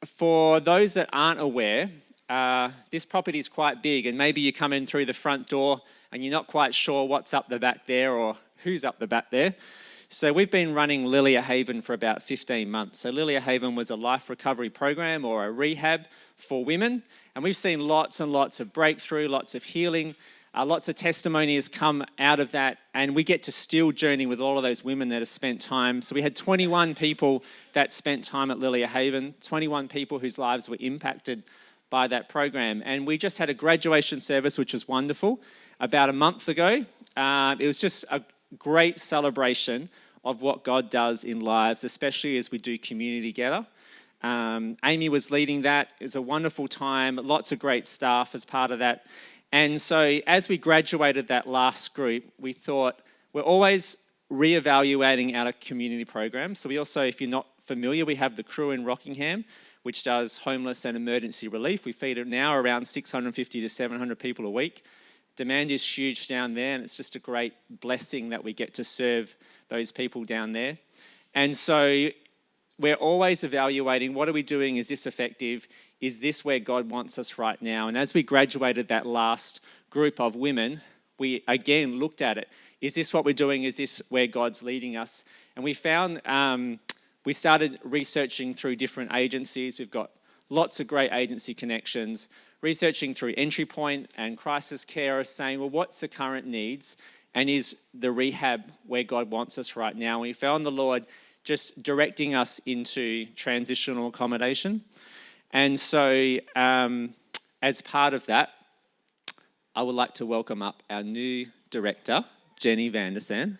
for those that aren't aware, this property is quite big, and maybe you come in through the front door and you're not quite sure what's up the back there or who's up the back there. So we've been running Liliah Haven for about 15 months. So Liliah Haven was a life recovery program or a rehab for women. And we've seen lots and lots of breakthrough, lots of healing, lots of testimonies come out of that. And we get to still journey with all of those women that have spent time. So we had 21 people that spent time at Liliah Haven, 21 people whose lives were impacted by that program. And we just had a graduation service, which was wonderful, about a month ago. It was just a great celebration of what God does in lives, especially as we do community together. Amy was leading that. It was a wonderful time, lots of great staff as part of that. And so as we graduated that last group, we thought we're always reevaluating our community program. So we also, if you're not familiar, we have the crew in Rockingham, which does homeless and emergency relief. We feed it now around 650 to 700 people a week. Demand is huge down there, and it's just a great blessing that we get to serve those people down there. And so we're always evaluating, what are we doing? Is this effective? Is this where God wants us right now? And as we graduated that last group of women, we again looked at it. Is this what we're doing? Is this where God's leading us? And we found, we started researching through different agencies. We've got lots of great agency connections, researching through Entry Point and Crisis Care, saying, well, what's the current needs? And is the rehab where God wants us right now? And we found the Lord just directing us into transitional accommodation. And so as part of that, I would like to welcome up our new director, Jenny Vandersan.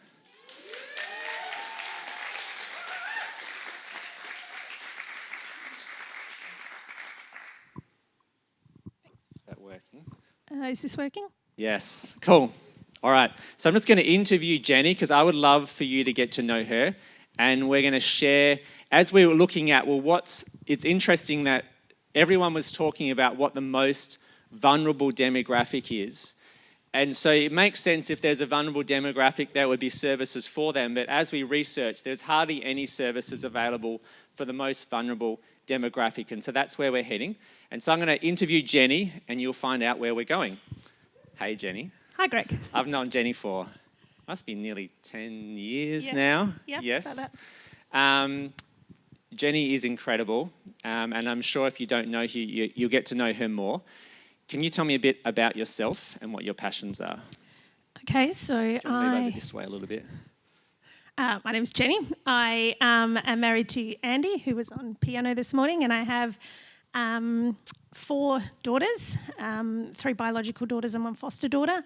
Is that working? Is this working? Yes, cool. All right, so I'm just going to interview Jenny because I would love for you to get to know her. And we're going to share, as we were looking at, well, it's interesting that everyone was talking about what the most vulnerable demographic is. And so it makes sense if there's a vulnerable demographic, there would be services for them. But as we research, there's hardly any services available for the most vulnerable demographic. And so that's where we're heading. And so I'm going to interview Jenny, and you'll find out where we're going. Hey, Jenny. Hi, Greg. I've known Jenny for, must be nearly 10 years now. Yeah, yes. Jenny is incredible. And I'm sure if you don't know her, you'll get to know her more. Can you tell me a bit about yourself and what your passions are? Okay, so Move over this way a little bit. My name is Jenny. I am married to Andy, who was on piano this morning, and I have 4 daughters, 3 biological daughters and 1 foster daughter,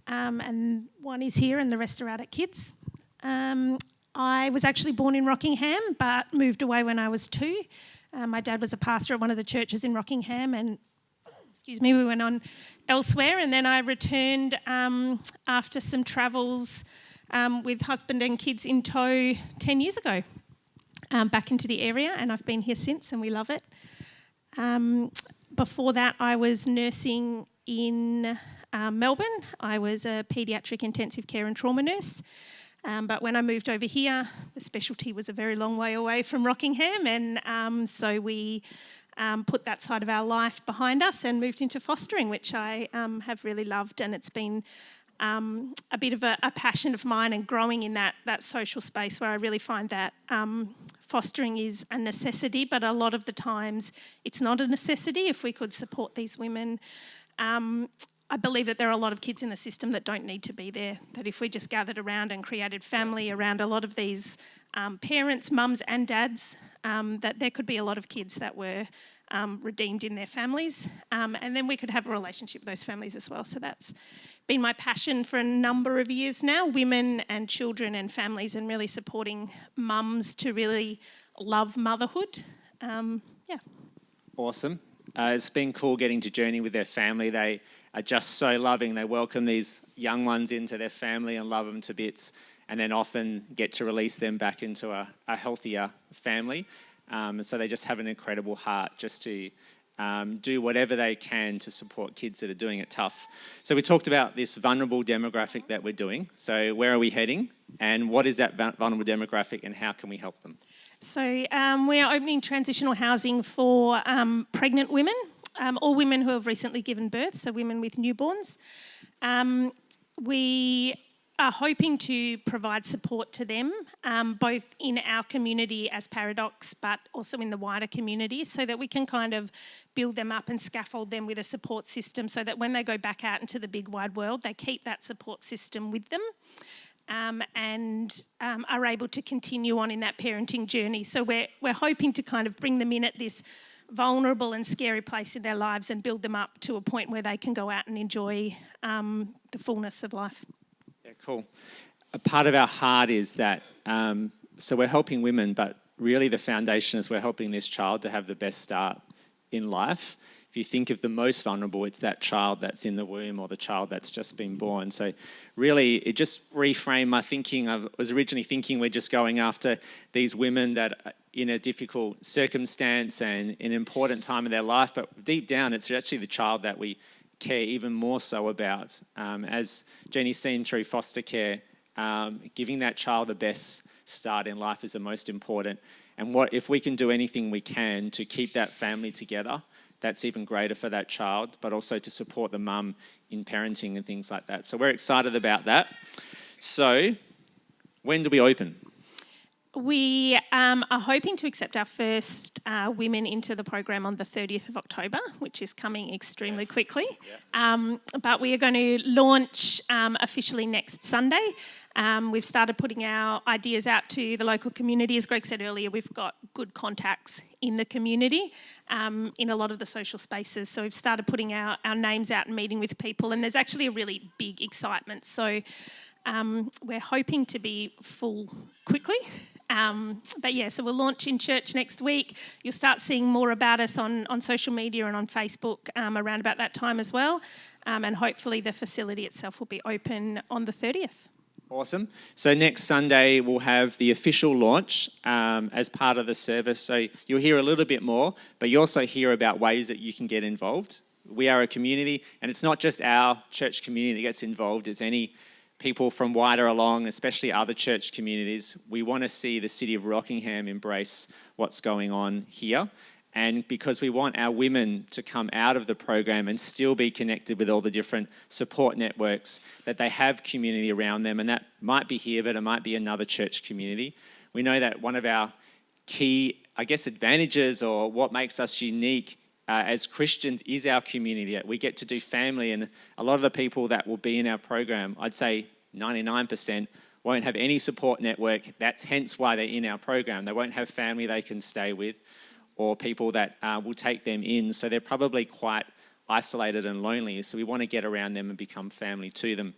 and 1 is here and the rest are out at kids. I was actually born in Rockingham but moved away when I was 2. My dad was a pastor at one of the churches in Rockingham, and we went on elsewhere, and then I returned after some travels with husband and kids in tow 10 years ago, back into the area, and I've been here since and we love it. Before that, I was nursing in Melbourne. I was a paediatric intensive care and trauma nurse. But when I moved over here, the specialty was a very long way away from Rockingham, and so we put that side of our life behind us and moved into fostering, which I have really loved, and it's been a bit of a passion of mine, and growing in that social space where I really find that fostering is a necessity, but a lot of the times it's not a necessity. If we could support these women, I believe that there are a lot of kids in the system that don't need to be there, that if we just gathered around and created family around a lot of these parents, mums and dads, that there could be a lot of kids that were redeemed in their families, and then we could have a relationship with those families as well. So that's been my passion for a number of years now, women and children and families, and really supporting mums to really love motherhood. Awesome. It's been cool getting to journey with their family. They are just so loving. They welcome these young ones into their family and love them to bits, and then often get to release them back into a healthier family. And so they just have an incredible heart just to do whatever they can to support kids that are doing it tough. So we talked about this vulnerable demographic that we're doing. So where are we heading, and what is that vulnerable demographic, and how can we help them? So we are opening transitional housing for pregnant women, or women who have recently given birth, so women with newborns. We are hoping to provide support to them, both in our community as Paradox, but also in the wider community, so that we can kind of build them up and scaffold them with a support system so that when they go back out into the big wide world, they keep that support system with them. And are able to continue on in that parenting journey. So we're hoping to kind of bring them in at this vulnerable and scary place in their lives and build them up to a point where they can go out and enjoy the fullness of life. Yeah, cool. A part of our heart is that, so we're helping women, but really the foundation is we're helping this child to have the best start in life. If you think of the most vulnerable, it's that child that's in the womb or the child that's just been born. So really, it just reframed my thinking. I was originally thinking we're just going after these women that are in a difficult circumstance and an important time in their life, but deep down, it's actually the child that we care even more so about. As Jenny's seen through foster care, giving that child the best start in life is the most important. And what if we can do anything we can to keep that family together, that's even greater for that child, but also to support the mum in parenting and things like that. So we're excited about that. So when do we open? We are hoping to accept our first women into the program on the 30th of October, which is coming extremely quickly. Yeah. But we are going to launch officially next Sunday. We've started putting our ideas out to the local community. As Greg said earlier, we've got good contacts in the community, in a lot of the social spaces. So we've started putting our names out and meeting with people, and there's actually a really big excitement. So we're hoping to be full quickly. But yeah, so we'll launch in church next week. You'll start seeing more about us on social media and on Facebook around about that time as well. And hopefully the facility itself will be open on the 30th. Awesome. So next Sunday we'll have the official launch as part of the service. So you'll hear a little bit more, but you also hear about ways that you can get involved. We are a community, and it's not just our church community that gets involved. It's any people from wider along, especially other church communities. We want to see the city of Rockingham embrace what's going on here. And because we want our women to come out of the program and still be connected with all the different support networks, that they have community around them. And that might be here, but it might be another church community. We know that one of our key, advantages, or what makes us unique as Christians, is our community. We get to do family, and a lot of the people that will be in our program, I'd say 99%, won't have any support network. That's hence why they're in our program. They won't have family they can stay with, or people that will take them in. So they're probably quite isolated and lonely. So we want to get around them and become family to them.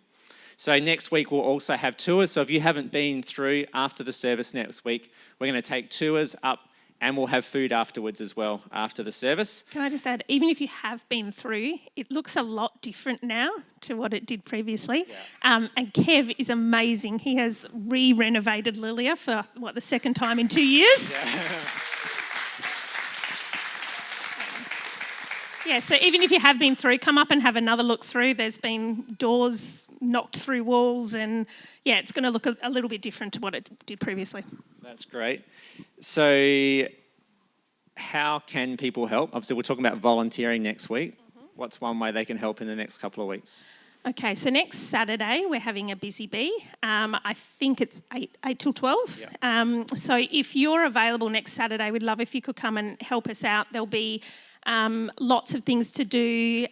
So next week we'll also have tours. So if you haven't been through after the service next week, we're going to take tours up, and we'll have food afterwards as well, after the service. Can I just add, even if you have been through, it looks a lot different now to what it did previously. Yeah. And Kev is amazing. He has re-renovated Liliah for, the second time in 2 years? Yeah. Yeah, so even if you have been through, come up and have another look through. There's been doors knocked through walls, and yeah, it's going to look a little bit different to what it did previously. That's great. So how can people help? Obviously, we're talking about volunteering next week. Mm-hmm. What's one way they can help in the next couple of weeks? Okay, so next Saturday we're having a busy bee. I think it's 8 till 12. Yeah. So if you're available next Saturday, we'd love if you could come and help us out. There'll be lots of things to do,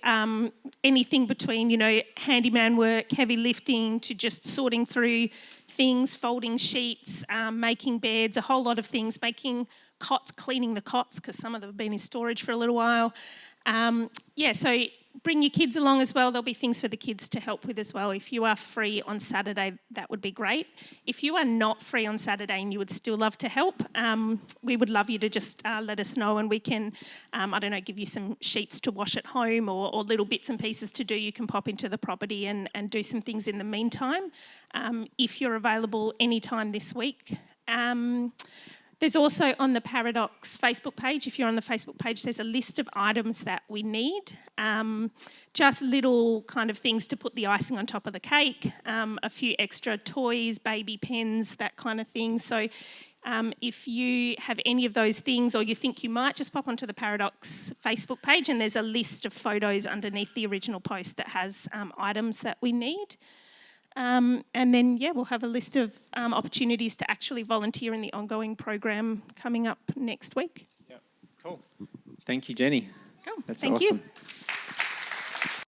anything between, handyman work, heavy lifting, to just sorting through things, folding sheets, making beds, a whole lot of things, making cots, cleaning the cots, because some of them have been in storage for a little while. So bring your kids along as well. There'll be things for the kids to help with as well. If you are free on Saturday, that would be great. If you are not free on Saturday and you would still love to help, we would love you to just let us know, and we can, give you some sheets to wash at home, or little bits and pieces to do. You can pop into the property and do some things in the meantime. If you're available anytime this week, There's also on the Paradox Facebook page, if you're on the Facebook page, there's a list of items that we need. Just little kind of things to put the icing on top of the cake, a few extra toys, baby pens, that kind of thing. So if you have any of those things or you think you might, just pop onto the Paradox Facebook page and there's a list of photos underneath the original post that has items that we need. And then, we'll have a list of opportunities to actually volunteer in the ongoing program coming up next week. Yep, cool. Thank you, Jenny. Cool. That's Thank awesome. you.